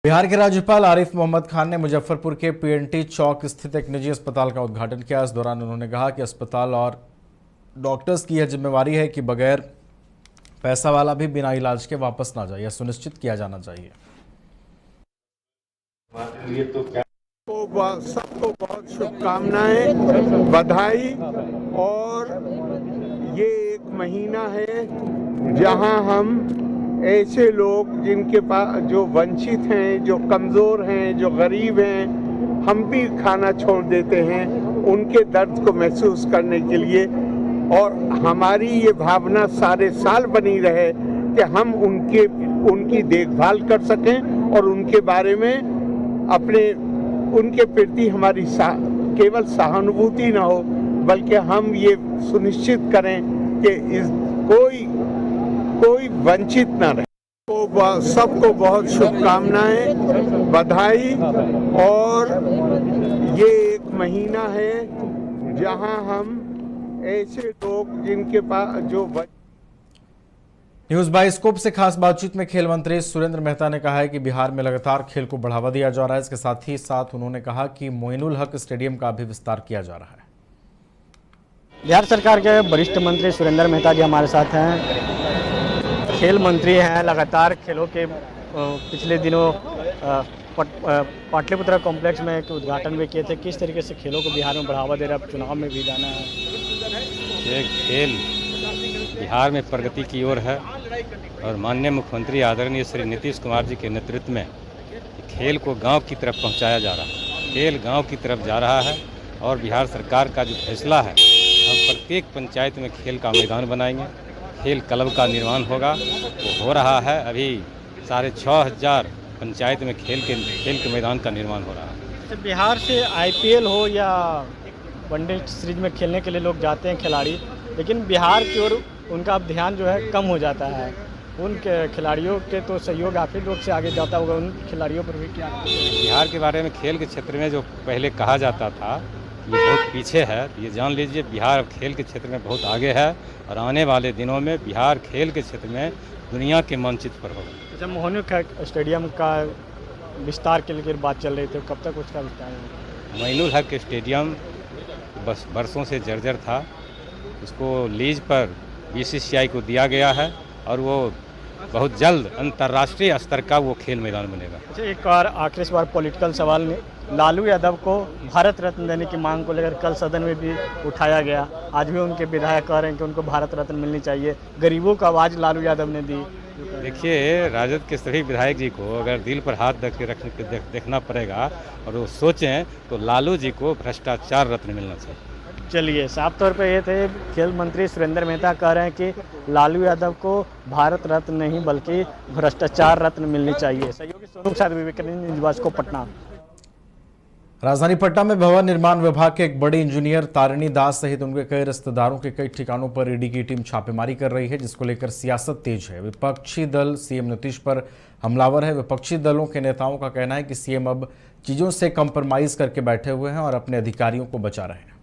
बिहार के राज्यपाल आरिफ मोहम्मद खान ने मुजफ्फरपुर के पीएनटी चौक स्थित एक निजी अस्पताल का उद्घाटन किया। इस दौरान उन्होंने कहा कि अस्पताल और डॉक्टर्स की यह जिम्मेवारी है कि बगैर पैसा वाला भी बिना इलाज के वापस ना जाए, यह सुनिश्चित किया जाना चाहिए। सबको बहुत शुभकामनाएं, बधाई। और ये एक महीना है जहां हम ऐसे लोग जिनके पास, जो वंचित हैं, जो कमज़ोर हैं, जो गरीब हैं, हम भी खाना छोड़ देते हैं उनके दर्द को महसूस करने के लिए। और हमारी ये भावना सारे साल बनी रहे कि हम उनकी देखभाल कर सकें और उनके बारे में उनके प्रति हमारी केवल सहानुभूति न हो, बल्कि हम ये सुनिश्चित करें कि कोई वंचित न रहे। तो सबको बहुत शुभकामनाएं, बधाई। और ये एक महीना है जहां हम ऐसे लोग जिनके पास, जो न्यूज़ बाइस्कोप से खास बातचीत में खेल मंत्री सुरेंद्र मेहता ने कहा है कि बिहार में लगातार खेल को बढ़ावा दिया जा रहा है। इसके साथ ही उन्होंने कहा कि मोइनुल हक स्टेडियम का भी विस्तार किया जा रहा है। बिहार सरकार के वरिष्ठ मंत्री सुरेंद्र मेहता जी हमारे साथ हैं, खेल मंत्री हैं। लगातार खेलों के पिछले दिनों पाटलिपुत्र कॉम्प्लेक्स में एक उद्घाटन भी किए थे। किस तरीके से खेलों को बिहार में बढ़ावा दे रहा है, चुनाव में भी जाना है? ये खेल बिहार में प्रगति की ओर है और माननीय मुख्यमंत्री आदरणीय श्री नीतीश कुमार जी के नेतृत्व में खेल को गांव की तरफ पहुंचाया जा रहा है। खेल गांव की तरफ जा रहा है और बिहार सरकार का जो फैसला है, हम प्रत्येक पंचायत में खेल का मैदान बनाएंगे, खेल क्लब का निर्माण होगा, वो हो रहा है। अभी 6,500 पंचायत में खेल के मैदान का निर्माण हो रहा है। तो बिहार से IPL हो या वनडे सीरीज में खेलने के लिए लोग जाते हैं खिलाड़ी, लेकिन बिहार की ओर उनका अब ध्यान जो है कम हो जाता है। उन खिलाड़ियों के तो सहयोग आप ही लोग से आगे जाता होगा, उन खिलाड़ियों पर भी क्या? बिहार के बारे में खेल के क्षेत्र में जो पहले कहा जाता था ये बहुत पीछे है, ये जान लीजिए बिहार खेल के क्षेत्र में बहुत आगे है और आने वाले दिनों में बिहार खेल के क्षेत्र में दुनिया के मानचित्र पर होगा। जब मोइनुल स्टेडियम का विस्तार के लिए बात चल रही थी, कब तक उसका विस्तार होगा? मोइनुल हक स्टेडियम बस बरसों से जर्जर था, उसको लीज पर BCCI को दिया गया है और वो बहुत जल्द अंतर्राष्ट्रीय स्तर का वो खेल मैदान बनेगा। अच्छा, एक और आखिरी बार पॉलिटिकल सवाल में, लालू यादव को भारत रत्न देने की मांग को लेकर कल सदन में भी उठाया गया। आज भी उनके विधायक कह रहे हैं कि उनको भारत रत्न मिलनी चाहिए। गरीबों का आवाज़ लालू यादव ने दी। देखिए, राजद के सभी विधायक जी को अगर दिल पर हाथ रख के देखना पड़ेगा और वो सोचें तो लालू जी को भ्रष्टाचार रत्न मिलना चाहिए। चलिए, साफ तौर पे ये थे खेल मंत्री सुरेंद्र मेहता कह रहे हैं कि लालू यादव को भारत रत्न नहीं बल्कि भ्रष्टाचार रत्न मिलनी चाहिए। सहयोगी सोनू के साथ विवेक को पटना। राजधानी पटना में भवन निर्माण विभाग के एक बड़ी इंजीनियर तारिणी दास सहित उनके कई रिश्तेदारों के कई ठिकानों पर ईडी की टीम छापेमारी कर रही है, जिसको लेकर सियासत तेज है। विपक्षी दल सीएम नीतीश पर हमलावर है। विपक्षी दलों के नेताओं का कहना है कि सीएम अब चीजों से कंप्रोमाइज करके बैठे हुए हैं और अपने अधिकारियों को बचा रहे हैं।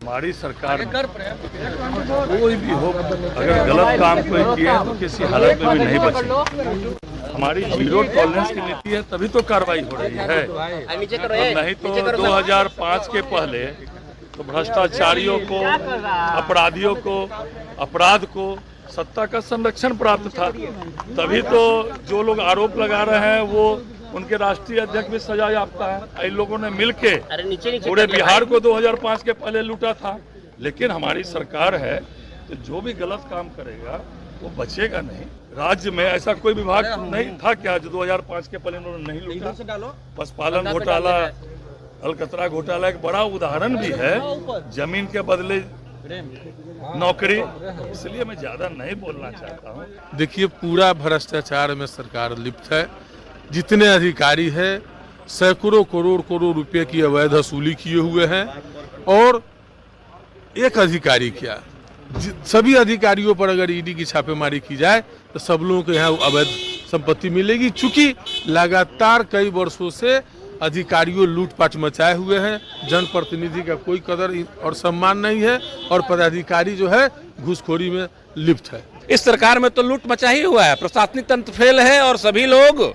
हमारी सरकार कोई भी हो, अगर गलत काम कोई किया तो किसी हालत में भी नहीं बचे। हमारी जीरो टॉलरेंस की नीति है, तभी तो कार्रवाई हो रही है। नहीं तो 2005 के पहले तो भ्रष्टाचारियों को, अपराधियों को, अपराध को सत्ता का संरक्षण प्राप्त था। तभी तो जो लोग आरोप लगा रहे हैं वो उनके राष्ट्रीय अध्यक्ष भी सजा याफ्ता है। इन लोगों ने मिलके पूरे बिहार को 2005 के पहले लूटा था। लेकिन हमारी सरकार है तो जो भी गलत काम करेगा वो बचेगा नहीं। राज्य में ऐसा कोई विभाग नहीं था क्या जो 2005 के पहले उन्होंने नहीं लूटा? पशुपालन घोटाला, अलकतरा घोटाला एक बड़ा उदाहरण भी है। जमीन के बदले नौकरी, इसलिए मैं ज्यादा नहीं बोलना चाहता हूँ। देखिए, पूरा भ्रष्टाचार में सरकार लिप्त है। जितने अधिकारी है सैकड़ों करोड़ रुपए की अवैध वसूली किए हुए हैं। और एक अधिकारी क्या, सभी अधिकारियों पर अगर ईडी की छापेमारी की जाए तो सब लोगों को यहाँ अवैध संपत्ति मिलेगी। चूंकि लगातार कई वर्षों से अधिकारियों लूटपाट मचाए हुए हैं, जनप्रतिनिधि का कोई कदर और सम्मान नहीं है और पदाधिकारी जो है घूसखोरी में लिप्त है। इस सरकार में तो लूट मचा ही हुआ है, प्रशासनिक तंत्र फेल है और सभी लोग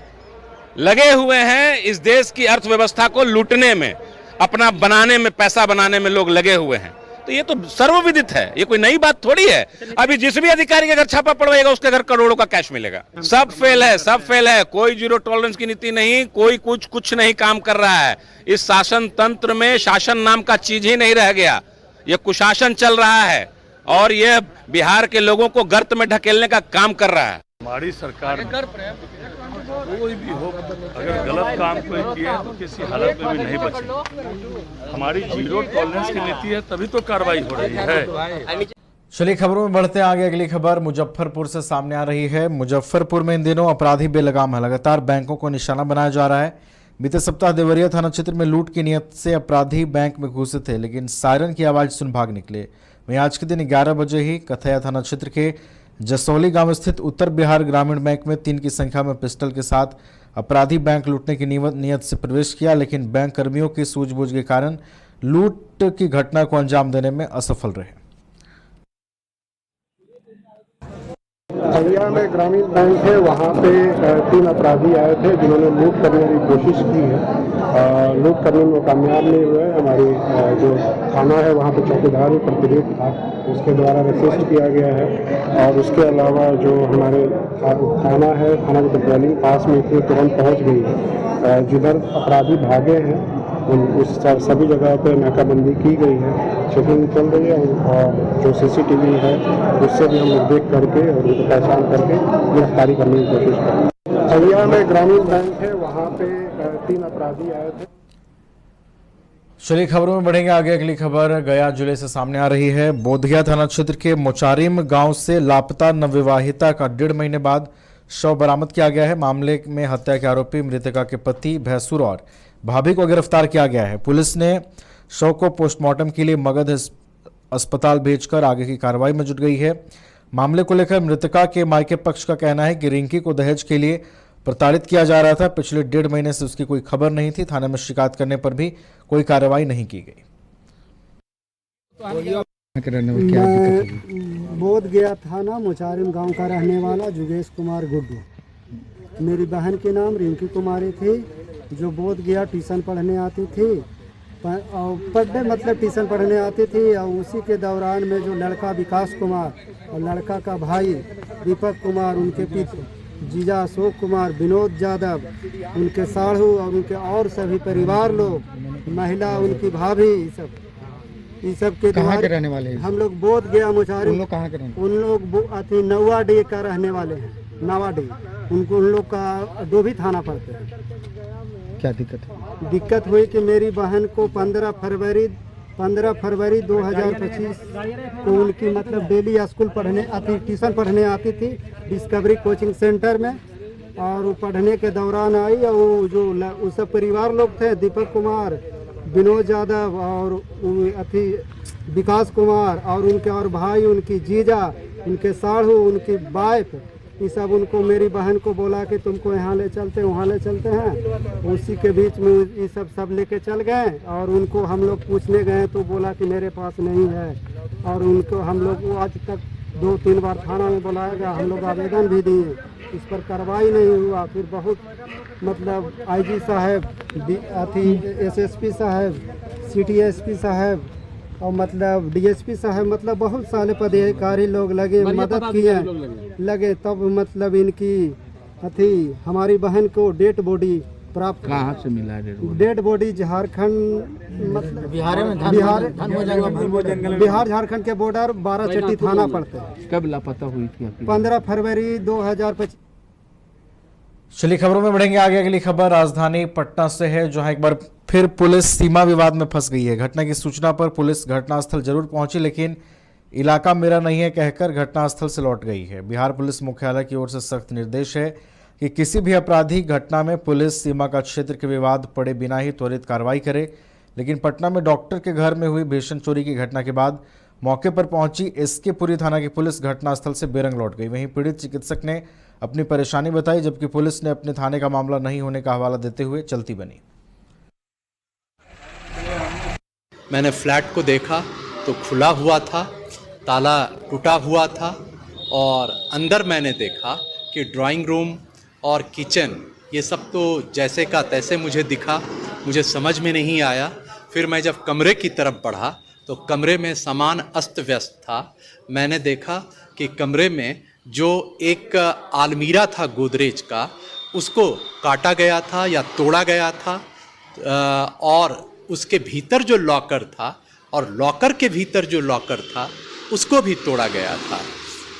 लगे हुए हैं इस देश की अर्थव्यवस्था को लूटने में, अपना बनाने में, पैसा बनाने में लोग लगे हुए हैं। तो ये तो सर्वविदित है, ये कोई नई बात थोड़ी है। अभी जिस भी अधिकारी के घर छापा पड़वाएगा उसके घर करोड़ों का कैश मिलेगा। सब फेल है, सब फेल है। कोई जीरो टॉलरेंस की नीति नहीं, कोई कुछ नहीं काम कर रहा है। इस शासन तंत्र में शासन नाम का चीज ही नहीं रह गया। ये कुशासन चल रहा है और ये बिहार के लोगों को गर्त में ढकेलने का काम कर रहा है। हमारी सरकार कोई भी हो, अगर गलत काम कोई किया है तो किसी हालत में भी नहीं बचे। हमारी जीरो टॉलरेंस की नीति है, तभी तो कार्रवाई हो रही है। चलिए खबरों में बढ़ते हैं आगे। अगली खबर मुजफ्फरपुर से सामने आ रही है। मुजफ्फरपुर में इन दिनों अपराधी बेलगाम है, लगातार बैंकों को निशाना बनाया जा रहा है। बीते सप्ताह देवरिया थाना क्षेत्र में लूट की नियत से अपराधी बैंक में घुसे थे, लेकिन सायरन की आवाज सुन भाग निकले। वहीं आज के दिन 11 बजे ही कथैया थाना क्षेत्र के जसौली गांव स्थित उत्तर बिहार ग्रामीण बैंक में 3 की संख्या में पिस्टल के साथ अपराधी बैंक लूटने की नियत से प्रवेश किया, लेकिन बैंक कर्मियों की सूझबूझ के कारण लूट की घटना को अंजाम देने में असफल रहे। खलिया में ग्रामीण बैंक है, वहाँ पे 3 अपराधी आए थे जिन्होंने लूट करने की कोशिश की है। लूट करने में कामयाब नहीं हुए। हमारी जो थाना है वहाँ पे चौकीदार भी प्रतिनिधि था, उसके द्वारा रेसिस्ट किया गया है। और उसके अलावा जो हमारे थाना है, थाना की पेट्रोलिंग पास में थी, तुरंत पहुँच गई है। जिधर अपराधी भागे हैं उस सभी जगह पे नाकाबंदी की गई है, चेकिंग चल रही है। और जो CCTV है उससे भी हम लोग देख करके और उनको पहचान करके गिरफ्तारी करने की कोशिश करें। खलिया में ग्रामीण बैंक है, वहाँ पे 3 अपराधी आए थे। चलिए खबरों में बढ़ेंगे आगे। अगली खबर गया जिले से सामने आ रही है। बोधगया थाना क्षेत्र के मोचारिम गांव से लापता नवविवाहिता का 1.5 महीने बाद शव बरामद किया गया है। मामले में हत्या के आरोपी मृतका के पति, भैंसुर और भाभी को गिरफ्तार किया गया है। पुलिस ने शव को पोस्टमार्टम के लिए मगध अस्पताल भेजकर आगे की कार्रवाई में जुट गई है। मामले को लेकर मृतका के मायके पक्ष का कहना है कि रिंकी को दहेज के लिए प्रताड़ित किया जा रहा था। पिछले 1.5 महीने से उसकी कोई खबर नहीं थी। थाने में शिकायत करने पर भी कोई कार्रवाई नहीं की गई। बोधगया थाना मोचारिम गांव का रहने वाला जुगेश कुमार गुड्डू। मेरी बहन के नाम रिंकी कुमारी थी, जो बोधगया ट्यूशन पढ़ने आती थी। पर डे मतलब ट्यूशन पढ़ने आती थी। और उसी के दौरान में जो लड़का विकास कुमार और लड़का का भाई दीपक कुमार, उनके पिता जीजा अशोक कुमार, विनोद यादव, उनके साढ़ू और उनके और सभी परिवार लोग, महिला उनकी भाभी, ये सब के कहाँ के रहने वाले हैं? हम लोग बोधगया मोचारिम। उन लोग कहाँ के रहने? उन लोग नवाडी का रहने वाले हैं, नवाडी। उनको उन लोग का डोभी थाना पड़ते हैं। क्या दिक्कत है? दिक्कत हुई कि मेरी बहन को 15 फरवरी 2025 को उनकी मतलब डेली स्कूल पढ़ने आती, ट्यूशन पढ़ने आती थी डिस्कवरी कोचिंग सेंटर में। और वो पढ़ने के दौरान आई और वो जो उस सब परिवार लोग थे, दीपक कुमार, विनोद यादव और विकास कुमार और उनके और भाई, उनकी जीजा, उनके साढ़ू, उनकी वाइफ, ये सब उनको मेरी बहन को बोला कि तुमको यहाँ ले चलते वहाँ ले चलते हैं। उसी के बीच में ये सब लेके चल गए और उनको हम लोग पूछने गए तो बोला कि मेरे पास नहीं है। और उनको हम लोग आज तक 2-3 बार थाना में बुलाया गया, हम लोग आवेदन भी दिए, इस पर कार्रवाई नहीं हुआ। फिर बहुत मतलब IG साहब, SSP साहब, CTSP साहब और मतलब DSP साहब, मतलब बहुत सारे पदाधिकारी लोग लगे, मदद किए लगे। तब मतलब इनकी हमारी बहन को डेड बॉडी प्राप्त। कहाँ से मिला डेड बॉडी? झारखंड, मतलब बिहार झारखंड के बॉर्डर 12 चट्टी थाना पड़ते हैं। कब लापता हुई थी? 15 फरवरी 2025। चलिए खबरों में बढ़ेंगे आगे। अगली खबर राजधानी पटना से है, जहां एक बार फिर पुलिस सीमा विवाद में फंस गई है। घटना की सूचना पर पुलिस घटनास्थल जरूर पहुंची, लेकिन इलाका मेरा नहीं है कहकर घटनास्थल से लौट गई है। बिहार पुलिस मुख्यालय की ओर से सख्त निर्देश है कि किसी भी आपराधिक घटना में पुलिस सीमा का क्षेत्र के विवाद पड़े बिना ही त्वरित कार्रवाई करे। लेकिन पटना में डॉक्टर के घर में हुई भीषण चोरी की घटना के बाद मौके पर पहुंची SK पुरी थाना की पुलिस घटनास्थल से बेरंग लौट गई। वहीं पीड़ित चिकित्सक ने अपनी परेशानी बताई, जबकि पुलिस ने अपने थाने का मामला नहीं होने का हवाला देते हुए चलती बनी। मैंने फ्लैट को देखा तो खुला हुआ था, ताला टूटा हुआ था और अंदर मैंने देखा कि ड्राइंग रूम और किचन ये सब तो जैसे का तैसे मुझे दिखा, मुझे समझ में नहीं आया। फिर मैं जब कमरे की तरफ बढ़ा तो कमरे में सामान अस्त व्यस्त था। मैंने देखा कि कमरे में जो एक आलमीरा था गोदरेज का, उसको काटा गया था या तोड़ा गया था, और उसके भीतर जो लॉकर था और लॉकर के भीतर जो लॉकर था उसको भी तोड़ा गया था,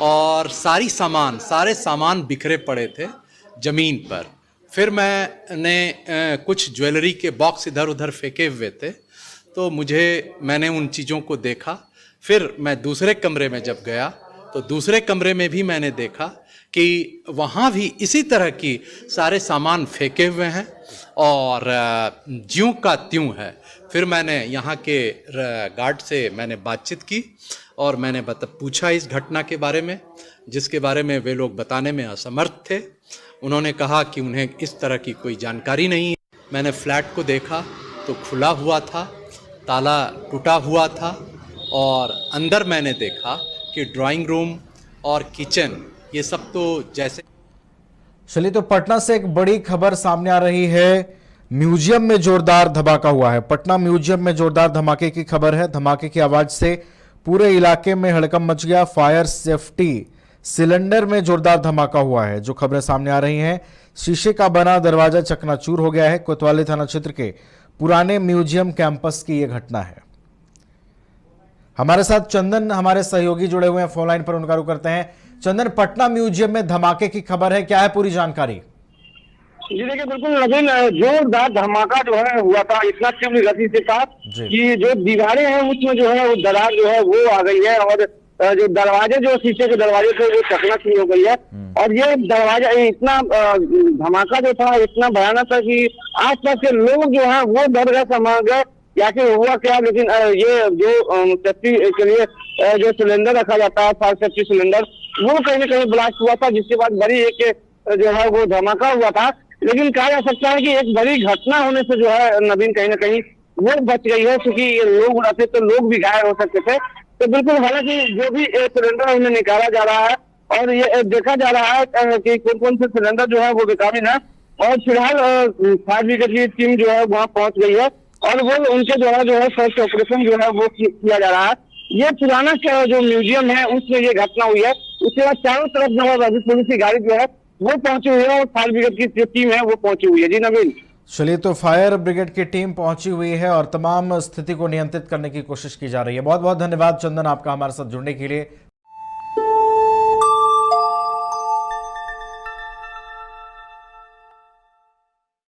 और सारे सामान बिखरे पड़े थे ज़मीन पर। फिर मैंने कुछ ज्वेलरी के बॉक्स इधर उधर फेंके हुए थे, तो मैंने उन चीज़ों को देखा। फिर मैं दूसरे कमरे में जब गया तो दूसरे कमरे में भी मैंने देखा कि वहाँ भी इसी तरह की सारे सामान फेंके हुए हैं और ज्यों का त्यों है। फिर मैंने यहाँ के गार्ड से मैंने बातचीत की और मैंने पूछा इस घटना के बारे में, जिसके बारे में वे लोग बताने में असमर्थ थे। उन्होंने कहा कि उन्हें इस तरह की कोई जानकारी नहीं है। मैंने फ्लैट को देखा तो खुला हुआ था, ताला टूटा हुआ था, और अंदर मैंने देखा कि ड्राइंग रूम और किचन ये सब तो जैसे। चलिए, तो पटना से एक बड़ी खबर सामने आ रही है। म्यूजियम में जोरदार धमाका हुआ है। पटना म्यूजियम में जोरदार धमाके की खबर है। धमाके की आवाज से पूरे इलाके में हड़कंप मच गया। फायर सेफ्टी सिलेंडर में जोरदार धमाका हुआ है। जो खबरें सामने आ रही हैं, शीशे का बना दरवाजा चकनाचूर हो गया है। कोतवाली थाना क्षेत्र के पुराने म्यूजियम कैंपस की यह घटना है। हमारे साथ चंदन, हमारे सहयोगी जुड़े हुए हैं फोन लाइन पर, उनका रुख करते हैं। चंदन, पटना म्यूजियम में धमाके की खबर है, क्या है पूरी जानकारी? जी देखिए, बिल्कुल नवीन, जोरदार धमाका जो है हुआ था, इतना तीव्र गति से था कि जो दीवारें हैं उसमें जो है वो दरार जो है वो आ गई है, और जो दरवाजे, जो शीशे के दरवाजे थे वो चकनाचूर हो गई है। और ये दरवाजा, इतना धमाका जो था इतना भयानक था कि आसपास के लोग जो है वो डर गए, समझ गए या कि हुआ क्या। लेकिन ये जो सेफ्टी के लिए जो सिलेंडर रखा जाता है, फायर सेफ्टी सिलेंडर, वो कहीं ना कहीं ब्लास्ट हुआ था, जिसके बाद बड़ी एक जो है वो धमाका हुआ था। लेकिन कहा जा सकता है कि एक बड़ी घटना होने से जो है नवीन कहीं ना कहीं वो बच गई है, क्योंकि लोग रहते तो लोग भी घायल हो सकते थे। तो बिल्कुल, हालांकि जो भी सिलेंडर उन्हें निकाला जा रहा है और ये देखा जा रहा है कि कौन कौन से सिलेंडर जो है वो बेकाबिन है, और फिलहाल फायर ब्रिगेड की टीम जो है वहाँ पहुंच गई है और वो उनके द्वारा जो है सर्च ऑपरेशन जो है वो किया जा रहा है। ये पुराना जो म्यूजियम है उसमें ये घटना हुई है। उसके बाद चारों तरफ जो है राज्य पुलिस की गाड़ी जो है वो पहुंची हुई है और फायर ब्रिगेड की जो टीम है वो पहुंची हुई है। जी नवीन। चलिए, तो फायर ब्रिगेड की टीम पहुंची हुई है और तमाम स्थिति को नियंत्रित करने की कोशिश की जा रही है। बहुत बहुत धन्यवाद चंदन आपका हमारे साथ जुड़ने के लिए।